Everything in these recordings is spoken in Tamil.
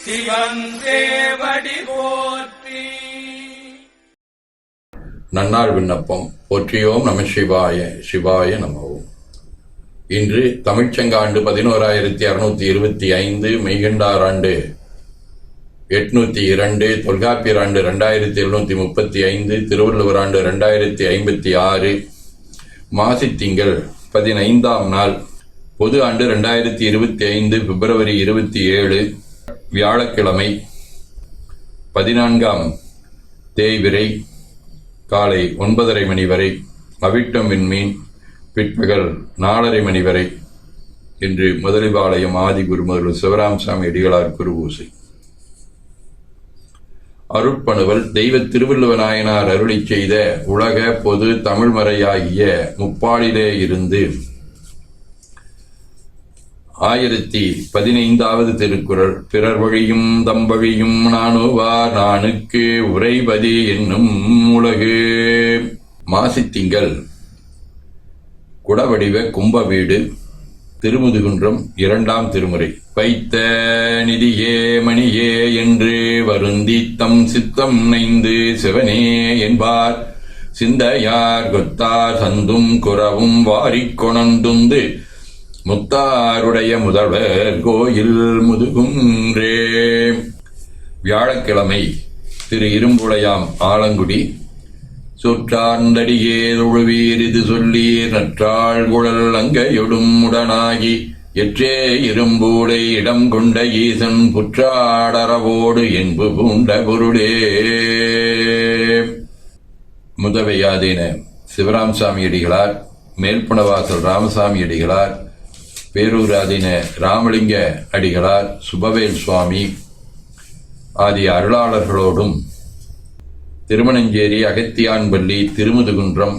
சிவன் தேவடி போற்றி. நன்னாள் விண்ணப்பம். போற்றியோம் நம சிவாய. சிவாய நமவோம். இன்று தமிழ்ச்சங்காண்டு 11625, மெய்கண்டார் ஆண்டு 802, தொல்காப்பியர் ஆண்டு 2735, திருவள்ளுவர் ஆண்டு 2056, மாசித்திங்கள் 15ஆம் நாள், பொது ஆண்டு 2025, பிப்ரவரி 27, வியாழக்கிழமை, 14ஆம் தேய்பிறை, காலை 9:30 மணி வரை, அவிட்டம் விண்மீன், பிற்பகல் 4:30 மணி வரை. இன்று முதலிபாளையம் ஆதி குருமகள் சிவராமசாமி அடிகளார் குருபூசை. அருட்பணுவல் தெய்வ திருவள்ளுவ நாயனார் அருளி செய்த உலக பொது தமிழ்மறையாகிய முப்பாலிலே இருந்து 1015வது திருக்குறள். பிறர் வழியும் தம் வழியும் நாணுவார் நாணுக்கு உரைபதி என்னும் உலகு. மாசித்திங்கள், குடவடிவ கும்ப வீடு, திருமுதுகுன்றம், 2ஆம் திருமுறை. வைத்த நிதியே மணியே என்று வருந்தி தம் சித்தம் நைந்து சிவனே என்பார் சிந்தையார் கொத்தார் சந்தும் குறவும் வாரிக் கொணந்துந்து முத்தாருடைய முதல்வர் கோயில் முதுகுன்றே. வியாழக்கிழமை, திரு இரும்புளையாம் ஆலங்குடி. சொற்றார்ந்தடியே தொழுவீர் இது சொல்லீர் நற்றாள் குழல் அங்கையொடும் உடனாகி எற்றே இரும்பூடை இடம் கொண்ட ஈசன் புற்றாடரவோடு என்பு பூண்ட பொருளே. முதவையாதீன சிவராமசாமி அடிகளார், மேல்புணவாசல் ராமசாமி அடிகளார், பேரூராதீன ராமலிங்க அடிகளார், சுபவேல் சுவாமி ஆகிய அருளாளர்களோடும் திருமணஞ்சேரி, அகத்தியான்பள்ளி, திருமுதுகுன்றம்,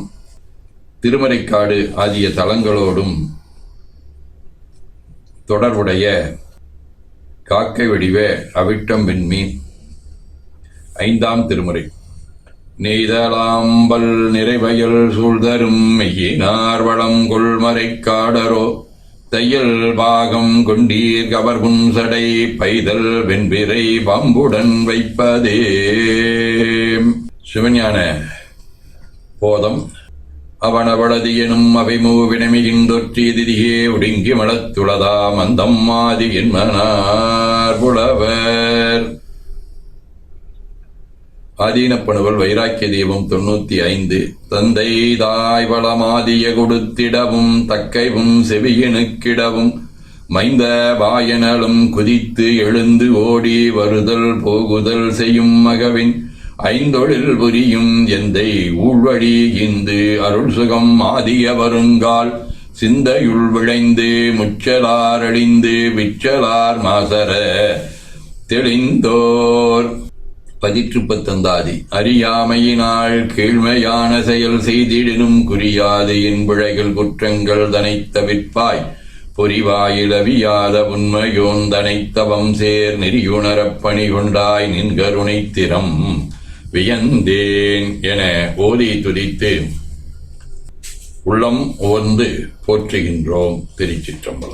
திருமறைக்காடு ஆகிய தலங்களோடும் தொடர்புடைய காக்கை வடிவ அவிட்டம் விண்மீன் 5ஆம் திருமுறை. நெய்தலாம்பல் நிறைவயல் சூழ்தரும் மெய்யினார் வளம் கொள்மறைக்காடரோ தையல் பாகம் கொண்டீர் கவர்புன்சடை பைதல் வெண்பிறை பாம்புடன் வைப்பதே. சிவஞான போதம். அவனவளது எனும் அவைமூ வினமிகின்றொற்றி திதியே ஒடுங்கி மலத்துளதாம் அந்தம் மாதி என்மனார் புலவர். ஆதீனப்பணுவல் வைராக்கிய தீபம் 95. தந்தை தாய் வளமாதிய கொடுத்திடவும் தக்கைவும் செவியனுக்கிடவும் மைந்த வாயனலும் குதித்து எழுந்து ஓடி வருதல் போகுதல் செய்யும் மகவின் ஐந்தொழில் புரியும் எந்தை ஊழ்வழி இந்து அருள் சுகம் ஆதிய வருங்கால் சிந்தையுள் விளைந்து முச்சலார் அழிந்து விச்சலார் மாசர தெளிந்தோர். 19. அறியாமையினால் கீழ்மையான செயல் செய்திடினும் குறியாது என் பிழைகள் குற்றங்கள் தனைத்தவிற்பாய் பொறிவாயிலவியாத உண்மையோன் தனைத்தவம் சேர் நெறியுணரப் பணி கொண்டாய் நின் கருணை திறம் வியந்தேன் என ஓதி துதித்து உள்ளம் ஓர்ந்து போற்றுகின்றோம். திருச்சிற்றம்பலம்.